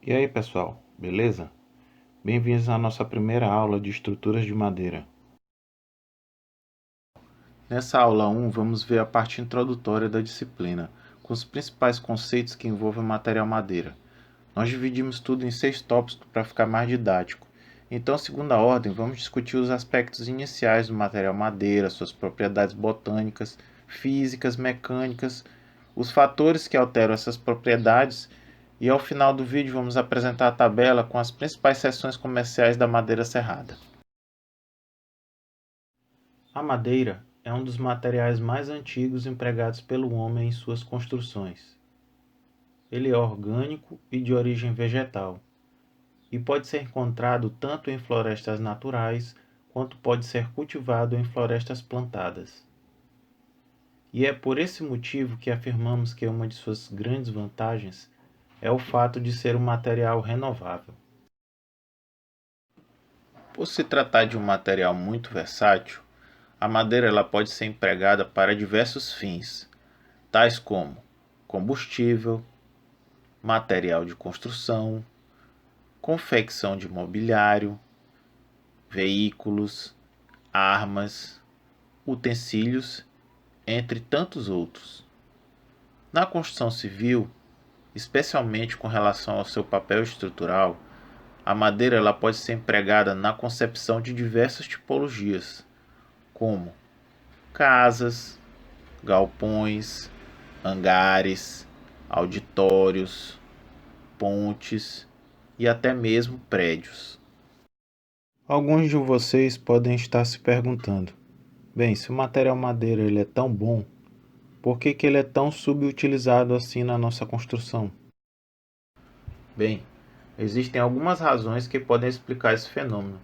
E aí pessoal, beleza? Bem-vindos à nossa primeira aula de estruturas de madeira. Nessa aula 1 vamos ver a parte introdutória da disciplina, com os principais conceitos que envolvem o material madeira. Nós dividimos tudo em 6 tópicos para ficar mais didático. Então, segundo a ordem, vamos discutir os aspectos iniciais do material madeira, suas propriedades botânicas, físicas, mecânicas, os fatores que alteram essas propriedades e ao final do vídeo vamos apresentar a tabela com as principais seções comerciais da madeira serrada. A madeira é um dos materiais mais antigos empregados pelo homem em suas construções. Ele é orgânico e de origem vegetal, e pode ser encontrado tanto em florestas naturais quanto pode ser cultivado em florestas plantadas. E é por esse motivo que afirmamos que uma de suas grandes vantagens é o fato de ser um material renovável. Por se tratar de um material muito versátil, a madeira ela pode ser empregada para diversos fins, tais como combustível, material de construção, confecção de mobiliário, veículos, armas, utensílios, entre tantos outros. Na construção civil, especialmente com relação ao seu papel estrutural, a madeira ela pode ser empregada na concepção de diversas tipologias, como casas, galpões, hangares, auditórios, pontes e até mesmo prédios. Alguns de vocês podem estar se perguntando: bem, se o material madeira ele é tão bom, por que ele é tão subutilizado assim na nossa construção? Bem, existem algumas razões que podem explicar esse fenômeno.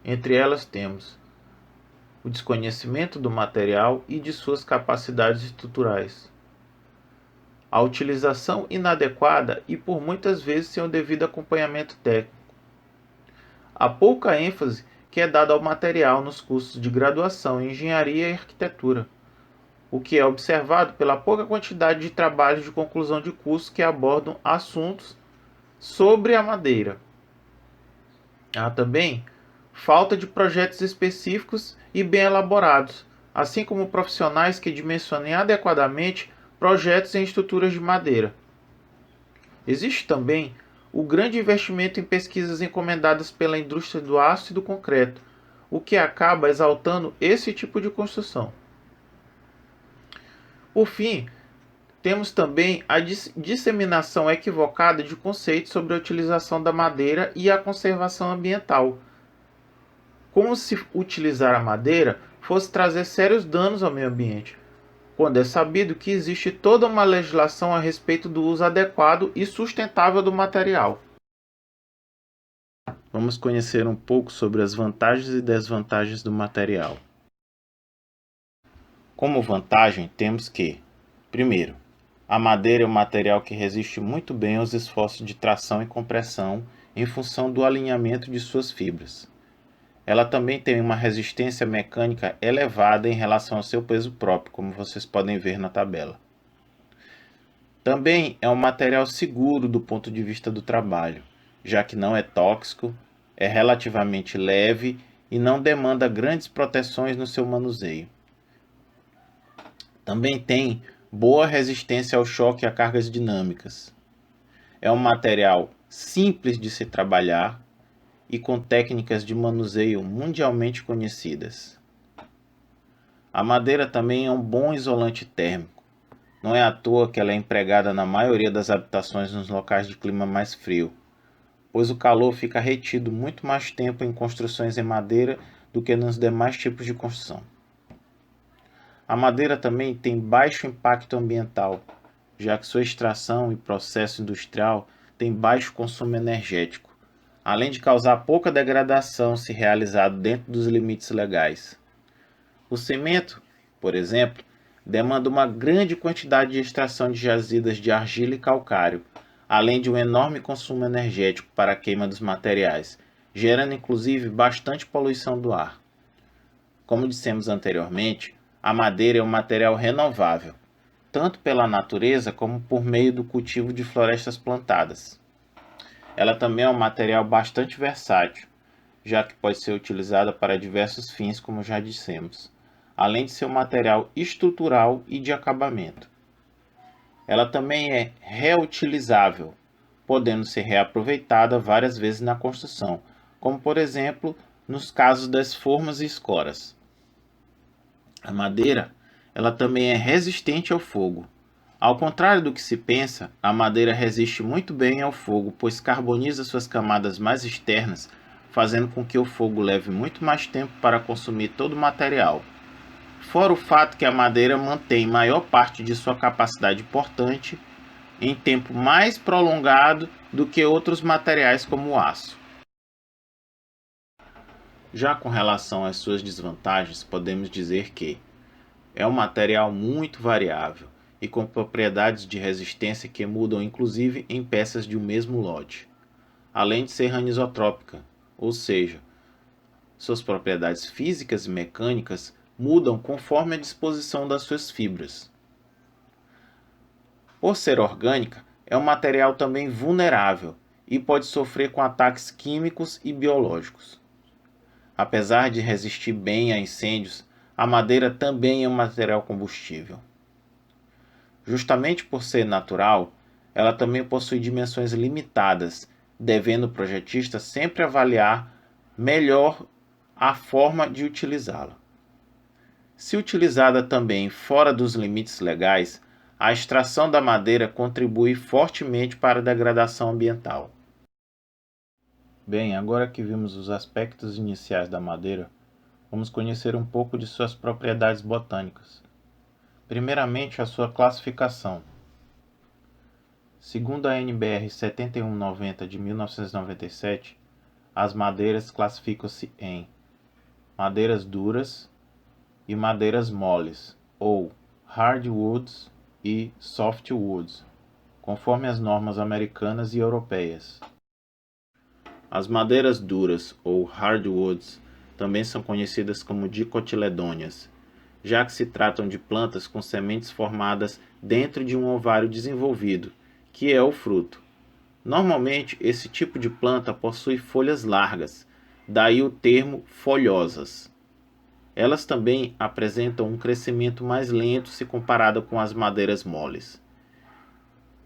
Entre elas temos o desconhecimento do material e de suas capacidades estruturais, a utilização inadequada e por muitas vezes sem o devido acompanhamento técnico, a pouca ênfase que é dada ao material nos cursos de graduação em engenharia e arquitetura, o que é observado pela pouca quantidade de trabalhos de conclusão de curso que abordam assuntos sobre a madeira. Há também falta de projetos específicos e bem elaborados, assim como profissionais que dimensionem adequadamente projetos em estruturas de madeira. Existe também o grande investimento em pesquisas encomendadas pela indústria do aço e do concreto, o que acaba exaltando esse tipo de construção. Por fim, temos também a disseminação equivocada de conceitos sobre a utilização da madeira e a conservação ambiental, como se utilizar a madeira fosse trazer sérios danos ao meio ambiente, quando é sabido que existe toda uma legislação a respeito do uso adequado e sustentável do material. Vamos conhecer um pouco sobre as vantagens e desvantagens do material. Como vantagem, temos que, primeiro, a madeira é um material que resiste muito bem aos esforços de tração e compressão em função do alinhamento de suas fibras. Ela também tem uma resistência mecânica elevada em relação ao seu peso próprio, como vocês podem ver na tabela. Também é um material seguro do ponto de vista do trabalho, já que não é tóxico, é relativamente leve e não demanda grandes proteções no seu manuseio. Também tem boa resistência ao choque e a cargas dinâmicas. É um material simples de se trabalhar e com técnicas de manuseio mundialmente conhecidas. A madeira também é um bom isolante térmico. Não é à toa que ela é empregada na maioria das habitações nos locais de clima mais frio, pois o calor fica retido muito mais tempo em construções em madeira do que nos demais tipos de construção. A madeira também tem baixo impacto ambiental, já que sua extração e processo industrial tem baixo consumo energético, além de causar pouca degradação se realizado dentro dos limites legais. O cimento, por exemplo, demanda uma grande quantidade de extração de jazidas de argila e calcário, além de um enorme consumo energético para a queima dos materiais, gerando inclusive bastante poluição do ar. Como dissemos anteriormente, a madeira é um material renovável, tanto pela natureza como por meio do cultivo de florestas plantadas. Ela também é um material bastante versátil, já que pode ser utilizada para diversos fins, como já dissemos, além de ser um material estrutural e de acabamento. Ela também é reutilizável, podendo ser reaproveitada várias vezes na construção, como por exemplo nos casos das formas e escoras. A madeira, ela também é resistente ao fogo. Ao contrário do que se pensa, a madeira resiste muito bem ao fogo, pois carboniza suas camadas mais externas, fazendo com que o fogo leve muito mais tempo para consumir todo o material. Fora o fato que a madeira mantém maior parte de sua capacidade portante em tempo mais prolongado do que outros materiais como o aço. Já com relação às suas desvantagens, podemos dizer que é um material muito variável e com propriedades de resistência que mudam inclusive em peças de um mesmo lote, além de ser anisotrópica, ou seja, suas propriedades físicas e mecânicas mudam conforme a disposição das suas fibras. Por ser orgânica, é um material também vulnerável e pode sofrer com ataques químicos e biológicos. Apesar de resistir bem a incêndios, a madeira também é um material combustível. Justamente por ser natural, ela também possui dimensões limitadas, devendo o projetista sempre avaliar melhor a forma de utilizá-la. Se utilizada também fora dos limites legais, a extração da madeira contribui fortemente para a degradação ambiental. Bem, agora que vimos os aspectos iniciais da madeira, vamos conhecer um pouco de suas propriedades botânicas. Primeiramente, a sua classificação. Segundo a NBR 7190 de 1997, as madeiras classificam-se em madeiras duras e madeiras moles, ou hardwoods e softwoods, conforme as normas americanas e europeias. As madeiras duras, ou hardwoods, também são conhecidas como dicotiledôneas, já que se tratam de plantas com sementes formadas dentro de um ovário desenvolvido, que é o fruto. Normalmente, esse tipo de planta possui folhas largas, daí o termo folhosas. Elas também apresentam um crescimento mais lento se comparado com as madeiras moles.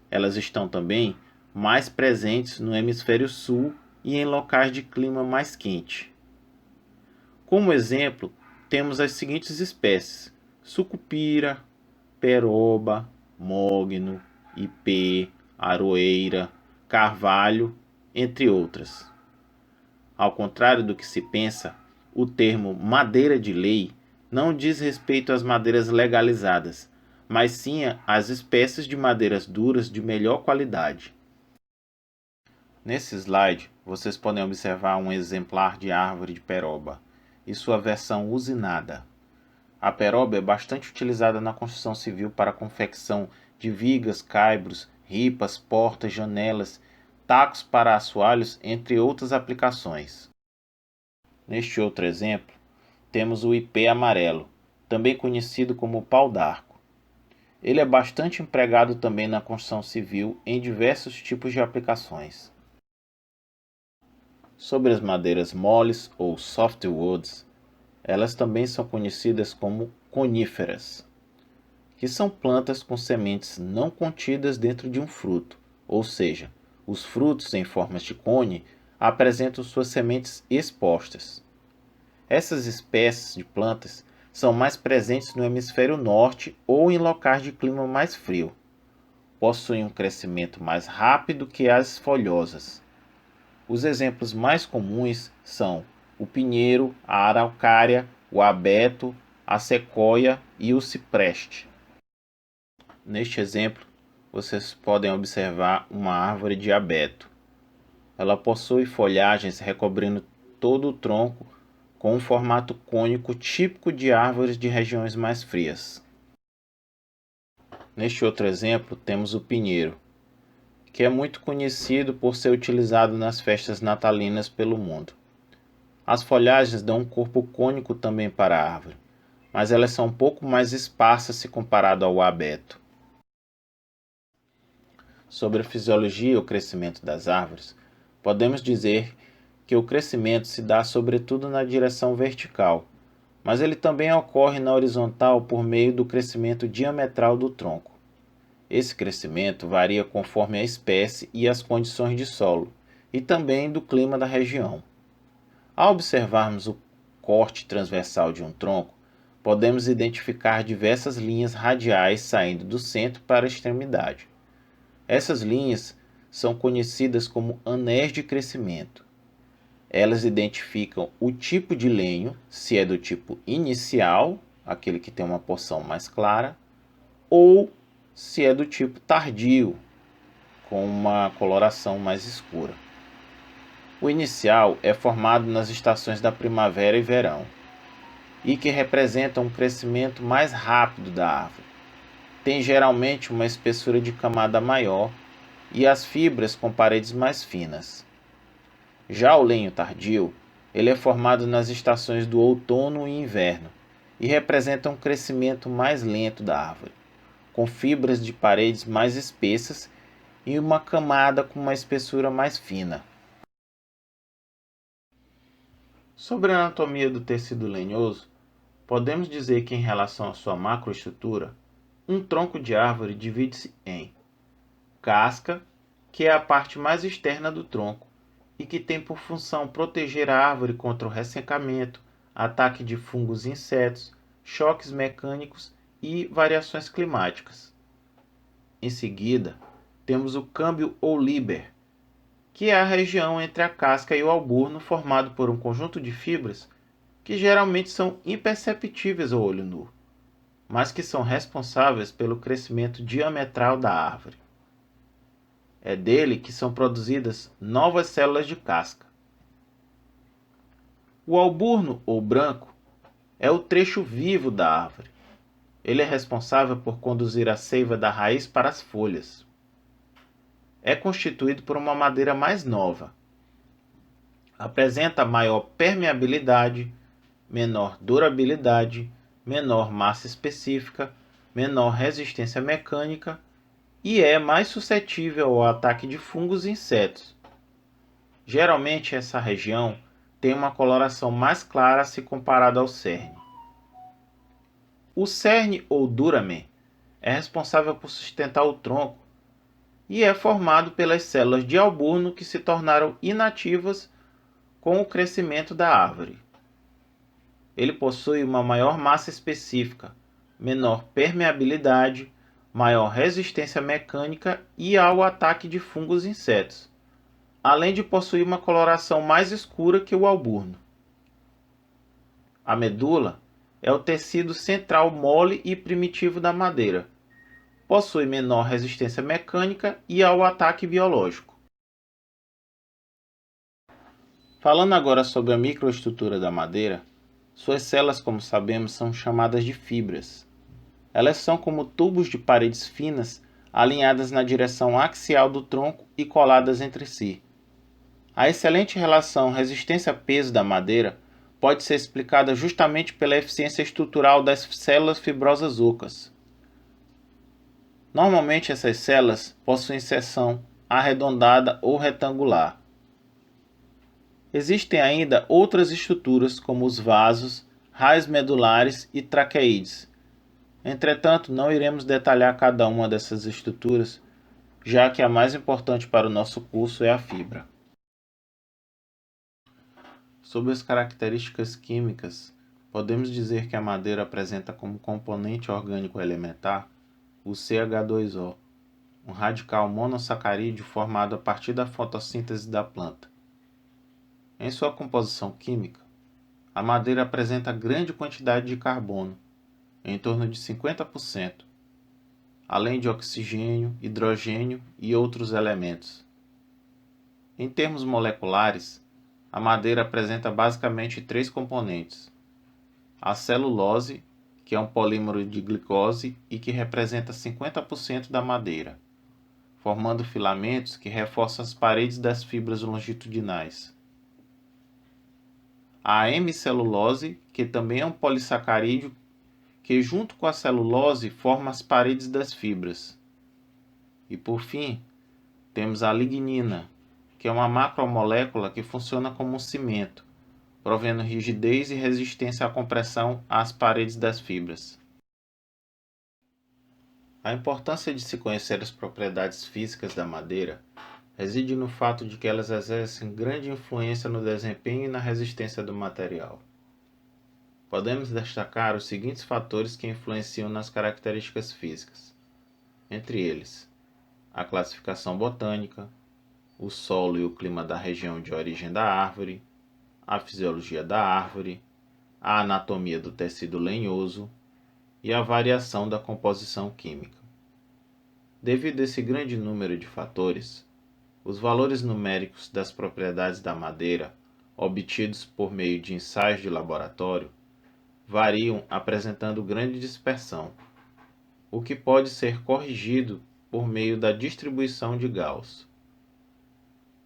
Elas estão também mais presentes no hemisfério sul e em locais de clima mais quente. Como exemplo, temos as seguintes espécies: sucupira, peroba, mogno, ipê, aroeira, carvalho, entre outras. Ao contrário do que se pensa, o termo madeira de lei não diz respeito às madeiras legalizadas, mas sim às espécies de madeiras duras de melhor qualidade. Nesse slide, vocês podem observar um exemplar de árvore de peroba e sua versão usinada. A peroba é bastante utilizada na construção civil para a confecção de vigas, caibros, ripas, portas, janelas, tacos para assoalhos, entre outras aplicações. Neste outro exemplo, temos o ipê amarelo, também conhecido como pau d'arco. Ele é bastante empregado também na construção civil em diversos tipos de aplicações. Sobre as madeiras moles ou softwoods, elas também são conhecidas como coníferas, que são plantas com sementes não contidas dentro de um fruto, ou seja, os frutos em formas de cone apresentam suas sementes expostas. Essas espécies de plantas são mais presentes no hemisfério norte ou em locais de clima mais frio. Possuem um crescimento mais rápido que as folhosas. Os exemplos mais comuns são o pinheiro, a araucária, o abeto, a sequoia e o cipreste. Neste exemplo, vocês podem observar uma árvore de abeto. Ela possui folhagens recobrindo todo o tronco com um formato cônico típico de árvores de regiões mais frias. Neste outro exemplo, temos o pinheiro, que é muito conhecido por ser utilizado nas festas natalinas pelo mundo. As folhagens dão um corpo cônico também para a árvore, mas elas são um pouco mais esparsas se comparado ao abeto. Sobre a fisiologia e o crescimento das árvores, podemos dizer que o crescimento se dá sobretudo na direção vertical, mas ele também ocorre na horizontal por meio do crescimento diametral do tronco. Esse crescimento varia conforme a espécie e as condições de solo, e também do clima da região. Ao observarmos o corte transversal de um tronco, podemos identificar diversas linhas radiais saindo do centro para a extremidade. Essas linhas são conhecidas como anéis de crescimento. Elas identificam o tipo de lenho, se é do tipo inicial, aquele que tem uma porção mais clara, ou se é do tipo tardio, com uma coloração mais escura. O inicial é formado nas estações da primavera e verão, e que representa um crescimento mais rápido da árvore. Tem geralmente uma espessura de camada maior e as fibras com paredes mais finas. Já o lenho tardio, ele é formado nas estações do outono e inverno e representa um crescimento mais lento da árvore, com fibras de paredes mais espessas e uma camada com uma espessura mais fina. Sobre a anatomia do tecido lenhoso, podemos dizer que, em relação à sua macroestrutura, um tronco de árvore divide-se em casca, que é a parte mais externa do tronco e que tem por função proteger a árvore contra o ressecamento, ataque de fungos e insetos, choques mecânicos e variações climáticas. Em seguida, temos o câmbio ou líber, que é a região entre a casca e o alburno formado por um conjunto de fibras que geralmente são imperceptíveis ao olho nu, mas que são responsáveis pelo crescimento diametral da árvore. É dele que são produzidas novas células de casca. O alburno, ou branco, é o trecho vivo da árvore. Ele é responsável por conduzir a seiva da raiz para as folhas. É constituído por uma madeira mais nova. Apresenta maior permeabilidade, menor durabilidade, menor massa específica, menor resistência mecânica e é mais suscetível ao ataque de fungos e insetos. Geralmente essa região tem uma coloração mais clara se comparada ao cerne. O cerne ou duramen é responsável por sustentar o tronco e é formado pelas células de alburno que se tornaram inativas com o crescimento da árvore. Ele possui uma maior massa específica, menor permeabilidade, maior resistência mecânica e ao ataque de fungos e insetos, além de possuir uma coloração mais escura que o alburno. A medula é o tecido central mole e primitivo da madeira. Possui menor resistência mecânica e ao ataque biológico. Falando agora sobre a microestrutura da madeira, suas células, como sabemos, são chamadas de fibras. Elas são como tubos de paredes finas alinhadas na direção axial do tronco e coladas entre si. A excelente relação resistência-peso da madeira pode ser explicada justamente pela eficiência estrutural das células fibrosas ocas. Normalmente essas células possuem seção arredondada ou retangular. Existem ainda outras estruturas como os vasos, raios medulares e traqueídeos. Entretanto, não iremos detalhar cada uma dessas estruturas, já que a mais importante para o nosso curso é a fibra. Sobre as características químicas, podemos dizer que a madeira apresenta como componente orgânico elementar o CH2O, um radical monossacarídeo formado a partir da fotossíntese da planta. Em sua composição química, a madeira apresenta grande quantidade de carbono, em torno de 50%, além de oxigênio, hidrogênio e outros elementos. Em termos moleculares, a madeira apresenta basicamente três componentes: a celulose, que é um polímero de glicose e que representa 50% da madeira, formando filamentos que reforçam as paredes das fibras longitudinais. A hemicelulose, que também é um polissacarídeo que, junto com a celulose, forma as paredes das fibras. E por fim, temos a lignina, que é uma macromolécula que funciona como um cimento, provendo rigidez e resistência à compressão às paredes das fibras. A importância de se conhecer as propriedades físicas da madeira reside no fato de que elas exercem grande influência no desempenho e na resistência do material. Podemos destacar os seguintes fatores que influenciam nas características físicas, entre eles: a classificação botânica, o solo e o clima da região de origem da árvore, a fisiologia da árvore, a anatomia do tecido lenhoso e a variação da composição química. Devido a esse grande número de fatores, os valores numéricos das propriedades da madeira, obtidos por meio de ensaios de laboratório, variam apresentando grande dispersão, o que pode ser corrigido por meio da distribuição de Gauss.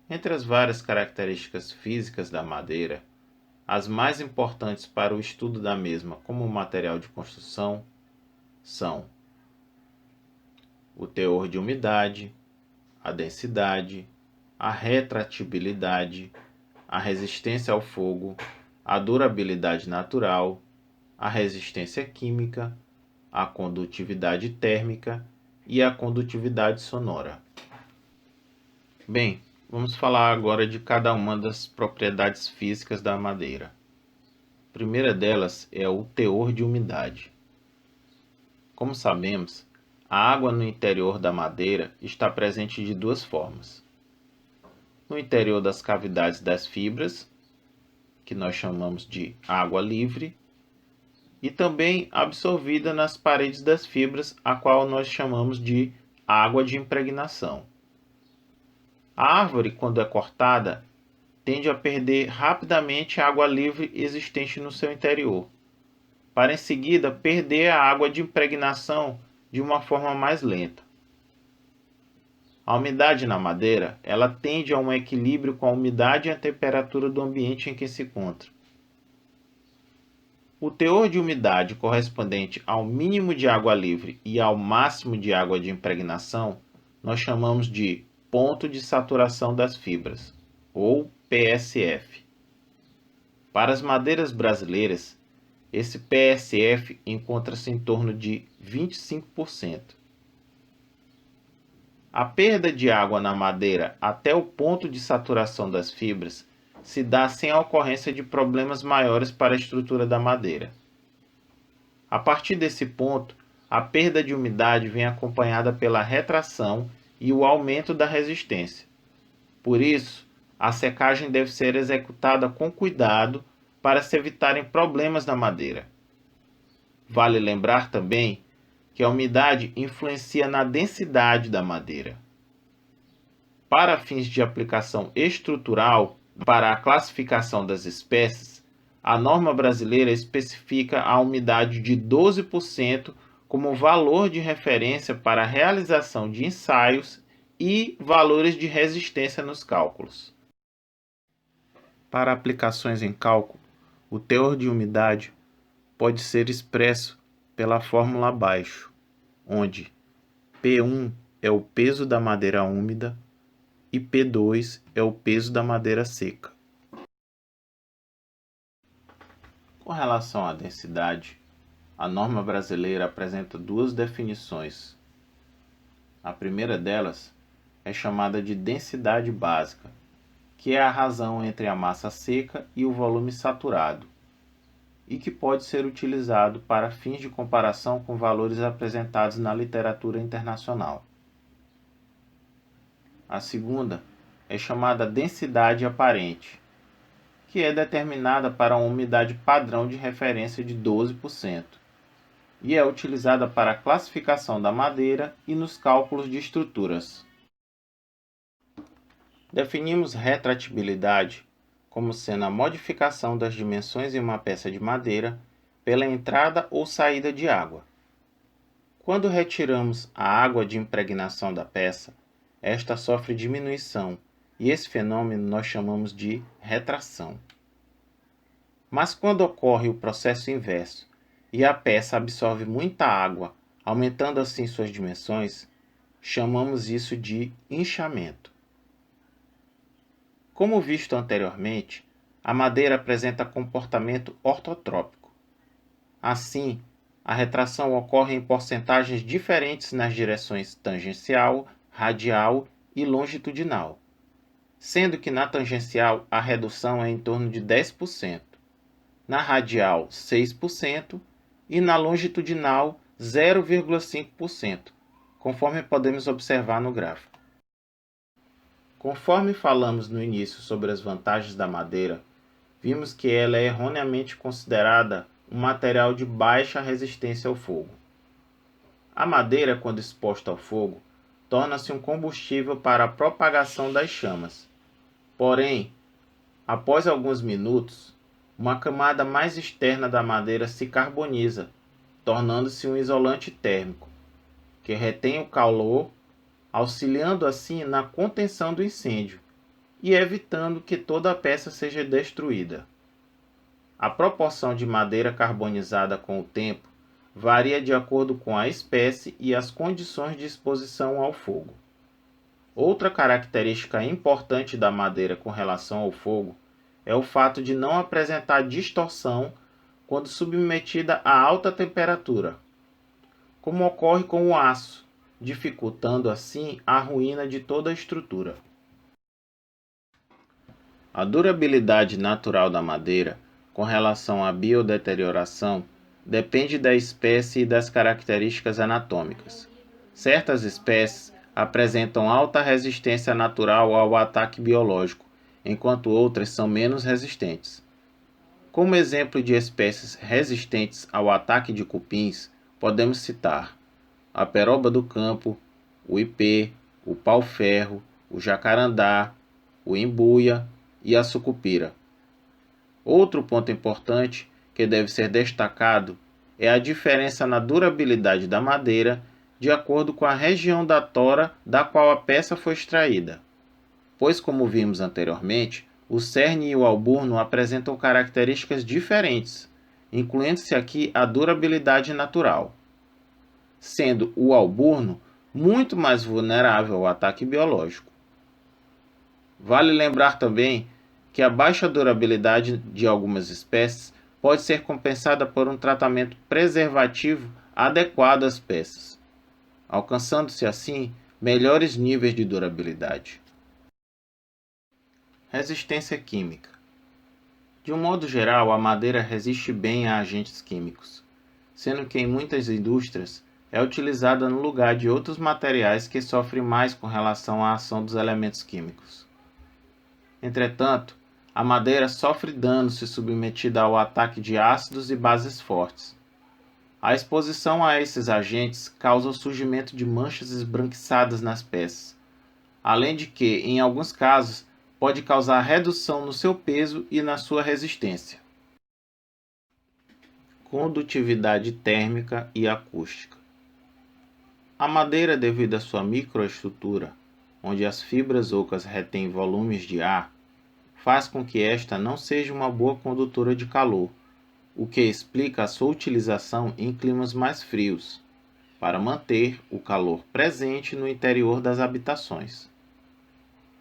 Entre as várias características físicas da madeira, as mais importantes para o estudo da mesma como material de construção são o teor de umidade, a densidade, a retratibilidade, a resistência ao fogo, a durabilidade natural, a resistência química, a condutividade térmica e a condutividade sonora. Bem, vamos falar agora de cada uma das propriedades físicas da madeira. A primeira delas é o teor de umidade. Como sabemos, a água no interior da madeira está presente de duas formas: no interior das cavidades das fibras, que nós chamamos de água livre, e também absorvida nas paredes das fibras, a qual nós chamamos de água de impregnação. A árvore, quando é cortada, tende a perder rapidamente a água livre existente no seu interior, para em seguida perder a água de impregnação de uma forma mais lenta. A umidade na madeira, ela tende a um equilíbrio com a umidade e a temperatura do ambiente em que se encontra. O teor de umidade correspondente ao mínimo de água livre e ao máximo de água de impregnação, nós chamamos de ponto de saturação das fibras, ou PSF. Para as madeiras brasileiras, esse PSF encontra-se em torno de 25%. A perda de água na madeira até o ponto de saturação das fibras se dá sem a ocorrência de problemas maiores para a estrutura da madeira. A partir desse ponto, a perda de umidade vem acompanhada pela retração e o aumento da resistência. Por isso, a secagem deve ser executada com cuidado para se evitarem problemas na madeira. Vale lembrar também que a umidade influencia na densidade da madeira. Para fins de aplicação estrutural, para a classificação das espécies, a norma brasileira especifica a umidade de 12% como valor de referência para a realização de ensaios e valores de resistência nos cálculos. Para aplicações em cálculo, o teor de umidade pode ser expresso pela fórmula abaixo, onde P1 é o peso da madeira úmida e P2 é o peso da madeira seca. Com relação à densidade, a norma brasileira apresenta duas definições. A primeira delas é chamada de densidade básica, que é a razão entre a massa seca e o volume saturado, e que pode ser utilizado para fins de comparação com valores apresentados na literatura internacional. A segunda é chamada densidade aparente, que é determinada para uma umidade padrão de referência de 12%, e é utilizada para a classificação da madeira e nos cálculos de estruturas. Definimos retratibilidade como sendo a modificação das dimensões em uma peça de madeira pela entrada ou saída de água. Quando retiramos a água de impregnação da peça, esta sofre diminuição, e esse fenômeno nós chamamos de retração. Mas quando ocorre o processo inverso e a peça absorve muita água, aumentando assim suas dimensões, chamamos isso de inchamento. Como visto anteriormente, a madeira apresenta comportamento ortotrópico. Assim, a retração ocorre em porcentagens diferentes nas direções tangencial, radial e longitudinal, sendo que na tangencial a redução é em torno de 10%, na radial 6% e na longitudinal 0,5%, conforme podemos observar no gráfico. Conforme falamos no início sobre as vantagens da madeira, vimos que ela é erroneamente considerada um material de baixa resistência ao fogo. A madeira, quando exposta ao fogo, torna-se um combustível para a propagação das chamas. Porém, após alguns minutos, uma camada mais externa da madeira se carboniza, tornando-se um isolante térmico, que retém o calor, auxiliando assim na contenção do incêndio e evitando que toda a peça seja destruída. A proporção de madeira carbonizada com o tempo varia de acordo com a espécie e as condições de exposição ao fogo. Outra característica importante da madeira com relação ao fogo é o fato de não apresentar distorção quando submetida a alta temperatura, como ocorre com o aço, dificultando assim a ruína de toda a estrutura. A durabilidade natural da madeira com relação à biodeterioração depende da espécie e das características anatômicas. Certas espécies apresentam alta resistência natural ao ataque biológico, enquanto outras são menos resistentes. Como exemplo de espécies resistentes ao ataque de cupins, podemos citar a peroba do campo, o ipê, o pau-ferro, o jacarandá, o embuia e a sucupira. Outro ponto importante que deve ser destacado é a diferença na durabilidade da madeira de acordo com a região da tora da qual a peça foi extraída, pois, como vimos anteriormente, o cerne e o alburno apresentam características diferentes, incluindo-se aqui a durabilidade natural, sendo o alburno muito mais vulnerável ao ataque biológico. Vale lembrar também que a baixa durabilidade de algumas espécies pode ser compensada por um tratamento preservativo adequado às peças, alcançando-se assim melhores níveis de durabilidade. Resistência química. De um modo geral, a madeira resiste bem a agentes químicos, sendo que em muitas indústrias é utilizada no lugar de outros materiais que sofrem mais com relação à ação dos elementos químicos. Entretanto, a madeira sofre dano se submetida ao ataque de ácidos e bases fortes. A exposição a esses agentes causa o surgimento de manchas esbranquiçadas nas peças, além de que, em alguns casos, pode causar redução no seu peso e na sua resistência. Condutividade térmica e acústica. A madeira, devido à sua microestrutura, onde as fibras ocas retêm volumes de ar, faz com que esta não seja uma boa condutora de calor, o que explica a sua utilização em climas mais frios, para manter o calor presente no interior das habitações.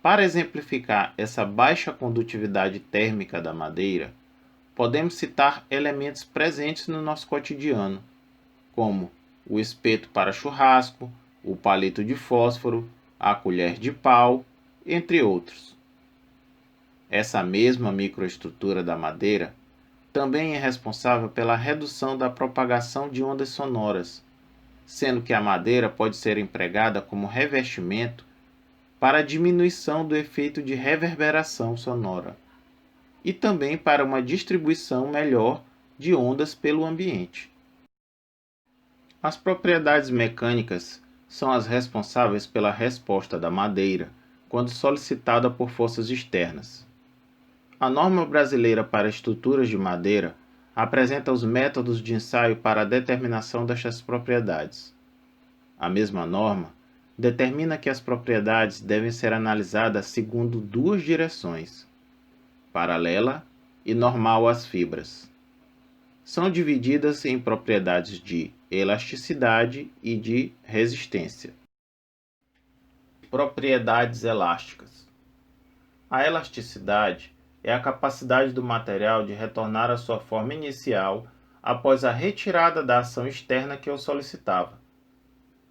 Para exemplificar essa baixa condutividade térmica da madeira, podemos citar elementos presentes no nosso cotidiano, como o espeto para churrasco, o palito de fósforo, a colher de pau, entre outros. Essa mesma microestrutura da madeira também é responsável pela redução da propagação de ondas sonoras, sendo que a madeira pode ser empregada como revestimento para a diminuição do efeito de reverberação sonora e também para uma distribuição melhor de ondas pelo ambiente. As propriedades mecânicas são as responsáveis pela resposta da madeira quando solicitada por forças externas. A norma brasileira para estruturas de madeira apresenta os métodos de ensaio para a determinação destas propriedades. A mesma norma determina que as propriedades devem ser analisadas segundo duas direções, paralela e normal às fibras. São divididas em propriedades de elasticidade e de resistência. Propriedades elásticas. A elasticidade é a capacidade do material de retornar à sua forma inicial após a retirada da ação externa que o solicitava,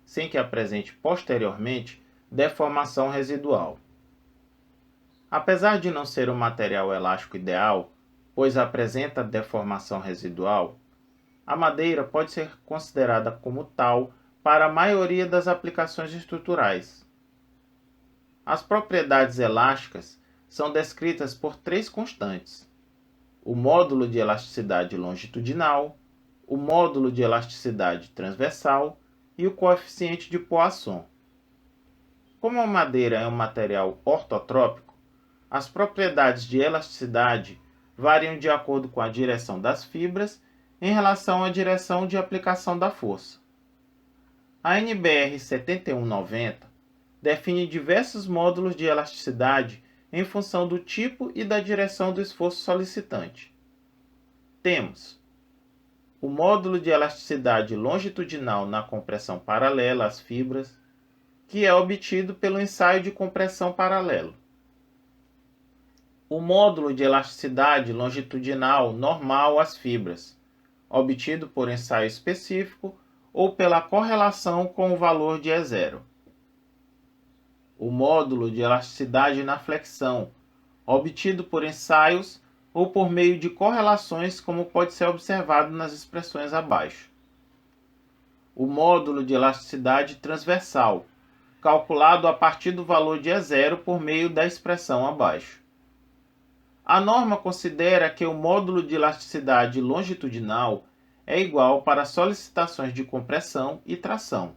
sem que apresente posteriormente deformação residual. Apesar de não ser um material elástico ideal, pois apresenta deformação residual, a madeira pode ser considerada como tal para a maioria das aplicações estruturais. As propriedades elásticas são descritas por três constantes: o módulo de elasticidade longitudinal, o módulo de elasticidade transversal e o coeficiente de Poisson. Como a madeira é um material ortotrópico, as propriedades de elasticidade variam de acordo com a direção das fibras em relação à direção de aplicação da força. A NBR 7190 define diversos módulos de elasticidade em função do tipo e da direção do esforço solicitante. Temos o módulo de elasticidade longitudinal na compressão paralela às fibras, que é obtido pelo ensaio de compressão paralelo. O módulo de elasticidade longitudinal normal às fibras, obtido por ensaio específico ou pela correlação com o valor de E0. O módulo de elasticidade na flexão, obtido por ensaios ou por meio de correlações, como pode ser observado nas expressões abaixo. O módulo de elasticidade transversal, calculado a partir do valor de E0 por meio da expressão abaixo. A norma considera que o módulo de elasticidade longitudinal é igual para solicitações de compressão e tração.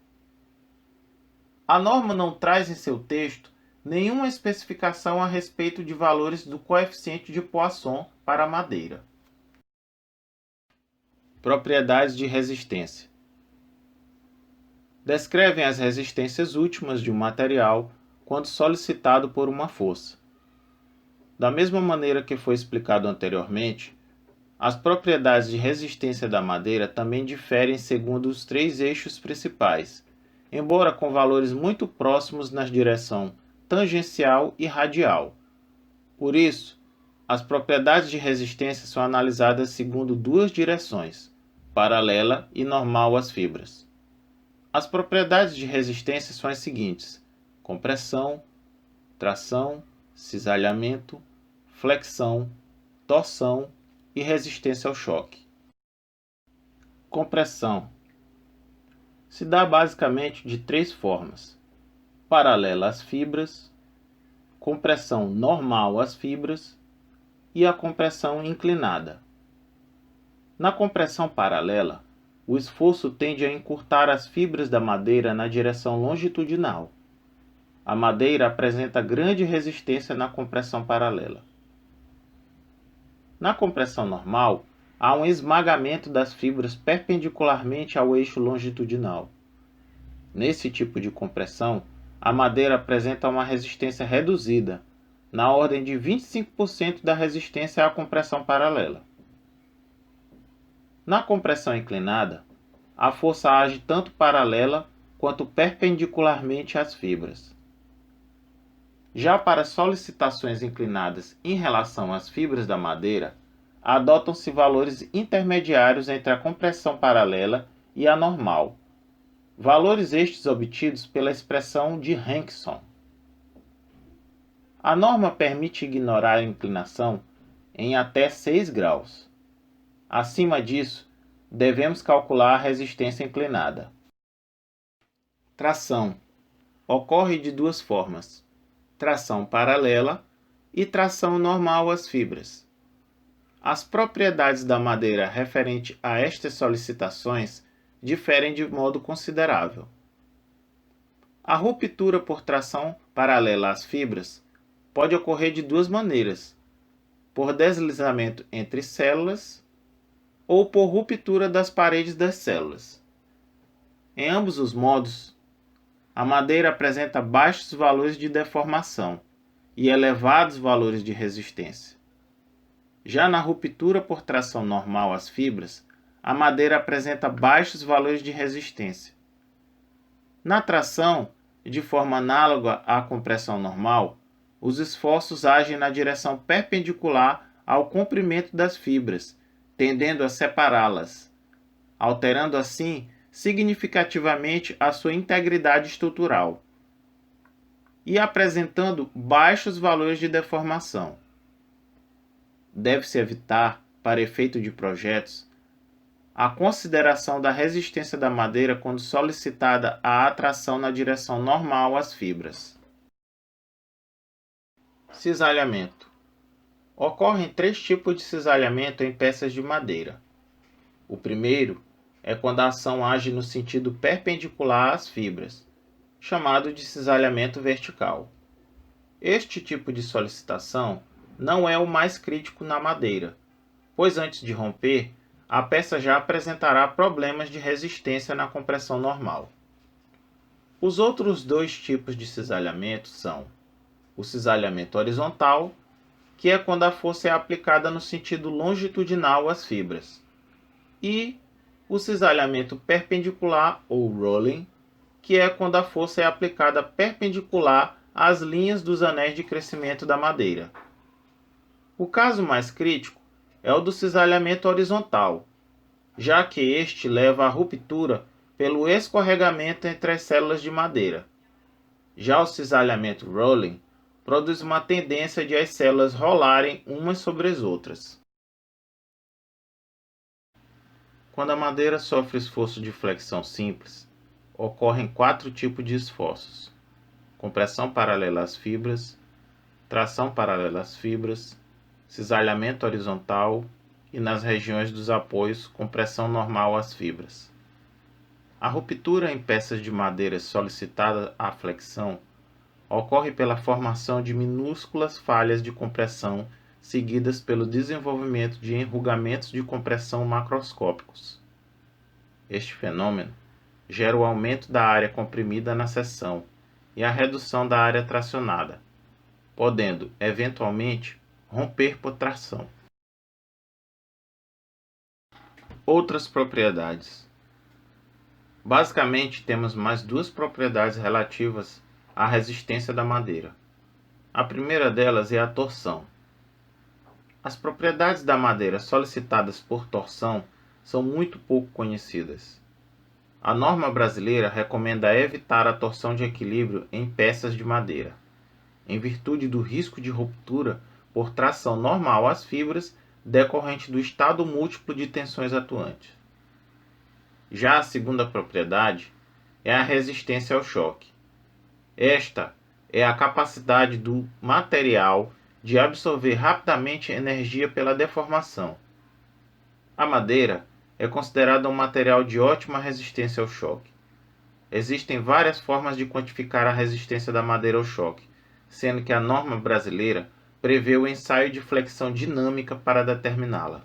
A norma não traz em seu texto nenhuma especificação a respeito de valores do coeficiente de Poisson para a madeira. Propriedades de resistência. Descrevem as resistências últimas de um material quando solicitado por uma força. Da mesma maneira que foi explicado anteriormente, as propriedades de resistência da madeira também diferem segundo os três eixos principais, embora com valores muito próximos na direção tangencial e radial. Por isso, as propriedades de resistência são analisadas segundo duas direções, paralela e normal às fibras. As propriedades de resistência são as seguintes: compressão, tração, cisalhamento, flexão, torção e resistência ao choque. Compressão se dá basicamente de três formas: paralela às fibras, compressão normal às fibras e a compressão inclinada. Na compressão paralela, o esforço tende a encurtar as fibras da madeira na direção longitudinal. A madeira apresenta grande resistência na compressão paralela. Na compressão normal, há um esmagamento das fibras perpendicularmente ao eixo longitudinal. Nesse tipo de compressão, a madeira apresenta uma resistência reduzida, na ordem de 25% da resistência à compressão paralela. Na compressão inclinada, a força age tanto paralela quanto perpendicularmente às fibras. Já para solicitações inclinadas em relação às fibras da madeira, adotam-se valores intermediários entre a compressão paralela e a normal, valores estes obtidos pela expressão de Rankson. A norma permite ignorar a inclinação em até 6 graus. Acima disso, devemos calcular a resistência inclinada. Tração ocorre de duas formas: tração paralela e tração normal às fibras. As propriedades da madeira referente a estas solicitações diferem de modo considerável. A ruptura por tração paralela às fibras pode ocorrer de duas maneiras: por deslizamento entre células ou por ruptura das paredes das células. Em ambos os modos, a madeira apresenta baixos valores de deformação e elevados valores de resistência. Já na ruptura por tração normal às fibras, a madeira apresenta baixos valores de resistência. Na tração, de forma análoga à compressão normal, os esforços agem na direção perpendicular ao comprimento das fibras, tendendo a separá-las, alterando assim significativamente a sua integridade estrutural e apresentando baixos valores de deformação. Deve-se evitar, para efeito de projetos, a consideração da resistência da madeira quando solicitada a atração na direção normal às fibras. Cisalhamento. Ocorrem 3 tipos de cisalhamento em peças de madeira. O primeiro é quando a ação age no sentido perpendicular às fibras, chamado de cisalhamento vertical. Este tipo de solicitação não é o mais crítico na madeira, pois antes de romper, a peça já apresentará problemas de resistência na compressão normal. Os outros 2 tipos de cisalhamento são o cisalhamento horizontal, que é quando a força é aplicada no sentido longitudinal às fibras, e o cisalhamento perpendicular ou rolling, que é quando a força é aplicada perpendicular às linhas dos anéis de crescimento da madeira. O caso mais crítico é o do cisalhamento horizontal, já que este leva à ruptura pelo escorregamento entre as células de madeira. Já o cisalhamento rolling produz uma tendência de as células rolarem umas sobre as outras. Quando a madeira sofre esforço de flexão simples, ocorrem 4 tipos de esforços: compressão paralela às fibras, tração paralela às fibras, cisalhamento horizontal e, nas regiões dos apoios, compressão normal às fibras. A ruptura em peças de madeira solicitada à flexão ocorre pela formação de minúsculas falhas de compressão seguidas pelo desenvolvimento de enrugamentos de compressão macroscópicos. Este fenômeno gera o aumento da área comprimida na seção e a redução da área tracionada, podendo, eventualmente, romper por tração. Outras propriedades. Basicamente, temos mais 2 propriedades relativas à resistência da madeira. A primeira delas é a torção. As propriedades da madeira solicitadas por torção são muito pouco conhecidas. A norma brasileira recomenda evitar a torção de equilíbrio em peças de madeira, em virtude do risco de ruptura por tração normal às fibras decorrente do estado múltiplo de tensões atuantes. Já a segunda propriedade é a resistência ao choque. Esta é a capacidade do material de absorver rapidamente energia pela deformação. A madeira é considerada um material de ótima resistência ao choque. Existem várias formas de quantificar a resistência da madeira ao choque, sendo que a norma brasileira prevê o ensaio de flexão dinâmica para determiná-la.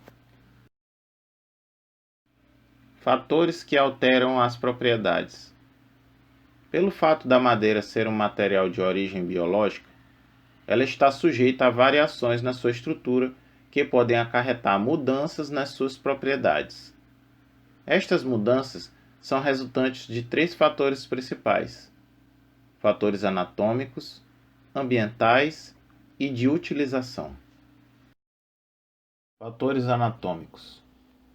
Fatores que alteram as propriedades. Pelo fato da madeira ser um material de origem biológica, ela está sujeita a variações na sua estrutura que podem acarretar mudanças nas suas propriedades. Estas mudanças são resultantes de 3 fatores principais: fatores anatômicos, ambientais e de utilização. Fatores anatômicos.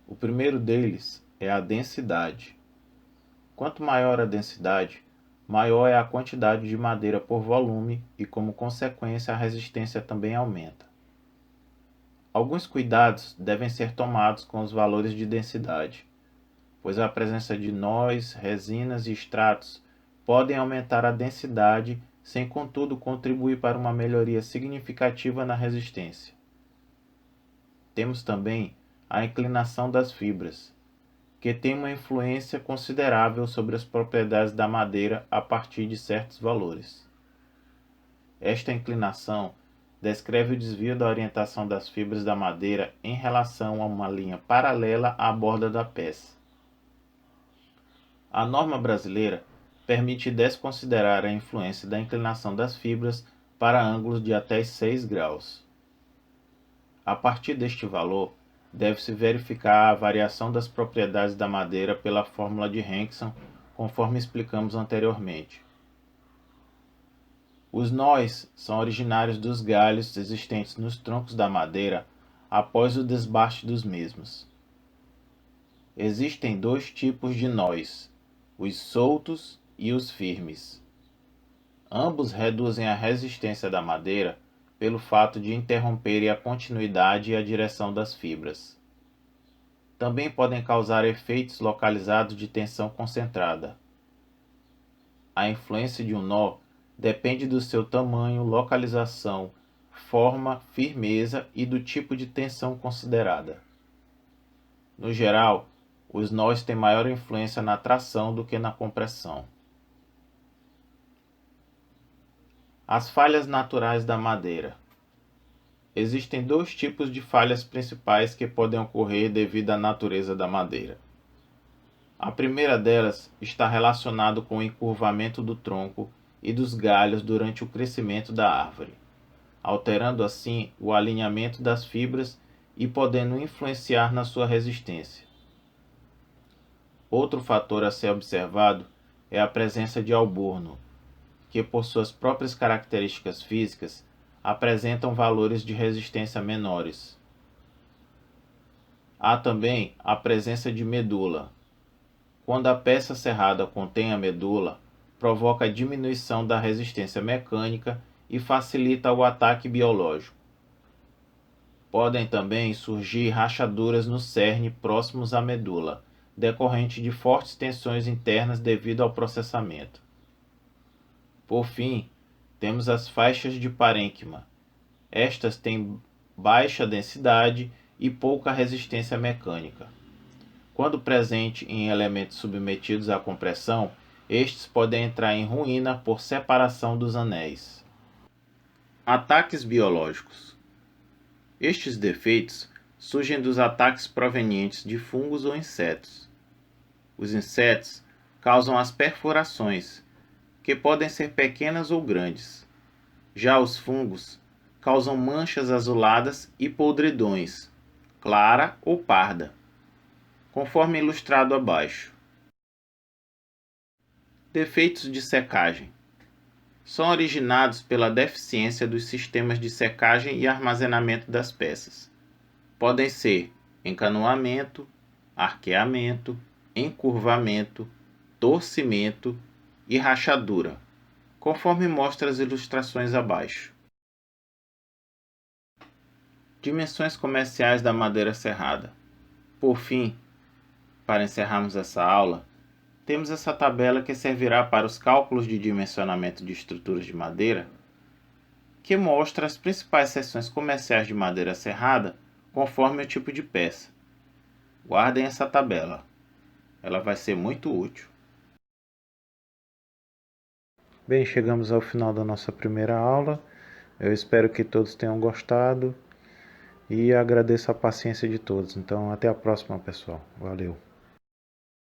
O primeiro deles é a densidade. Quanto maior a densidade, maior é a quantidade de madeira por volume e, como consequência, a resistência também aumenta. Alguns cuidados devem ser tomados com os valores de densidade, pois a presença de nós, resinas e extratos podem aumentar a densidade sem, contudo, contribuir para uma melhoria significativa na resistência. Temos também a inclinação das fibras, que tem uma influência considerável sobre as propriedades da madeira a partir de certos valores. Esta inclinação descreve o desvio da orientação das fibras da madeira em relação a uma linha paralela à borda da peça. A norma brasileira permite desconsiderar a influência da inclinação das fibras para ângulos de até 6 graus. A partir deste valor, deve-se verificar a variação das propriedades da madeira pela fórmula de Rankson, conforme explicamos anteriormente. Os nós são originários dos galhos existentes nos troncos da madeira após o desbaste dos mesmos. Existem dois tipos de nós, os soltos e os firmes. Ambos reduzem a resistência da madeira pelo fato de interromperem a continuidade e a direção das fibras. Também podem causar efeitos localizados de tensão concentrada. A influência de um nó depende do seu tamanho, localização, forma, firmeza e do tipo de tensão considerada. No geral, os nós têm maior influência na tração do que na compressão. As falhas naturais da madeira. Existem dois tipos de falhas principais que podem ocorrer devido à natureza da madeira. A primeira delas está relacionada com o encurvamento do tronco e dos galhos durante o crescimento da árvore, alterando assim o alinhamento das fibras e podendo influenciar na sua resistência. Outro fator a ser observado é a presença de alborno, que por suas próprias características físicas apresentam valores de resistência menores. Há também a presença de medula. Quando a peça serrada contém a medula, provoca a diminuição da resistência mecânica e facilita o ataque biológico. Podem também surgir rachaduras no cerne próximos à medula, decorrente de fortes tensões internas devido ao processamento. Por fim, temos as faixas de parênquima. Estas têm baixa densidade e pouca resistência mecânica. Quando presente em elementos submetidos à compressão, estes podem entrar em ruína por separação dos anéis. Ataques biológicos. Estes defeitos surgem dos ataques provenientes de fungos ou insetos. Os insetos causam as perfurações, que podem ser pequenas ou grandes. Já os fungos causam manchas azuladas e podridões, clara ou parda, conforme ilustrado abaixo. Defeitos de secagem. São originados pela deficiência dos sistemas de secagem e armazenamento das peças. Podem ser encanoamento, arqueamento, encurvamento, torcimento e rachadura, conforme mostra as ilustrações abaixo. Dimensões comerciais da madeira serrada. Por fim, para encerrarmos essa aula, temos essa tabela que servirá para os cálculos de dimensionamento de estruturas de madeira, que mostra as principais seções comerciais de madeira serrada conforme o tipo de peça. Guardem essa tabela, ela vai ser muito útil. Bem, chegamos ao final da nossa primeira aula. Eu espero que todos tenham gostado e agradeço a paciência de todos. Então, até a próxima, pessoal. Valeu!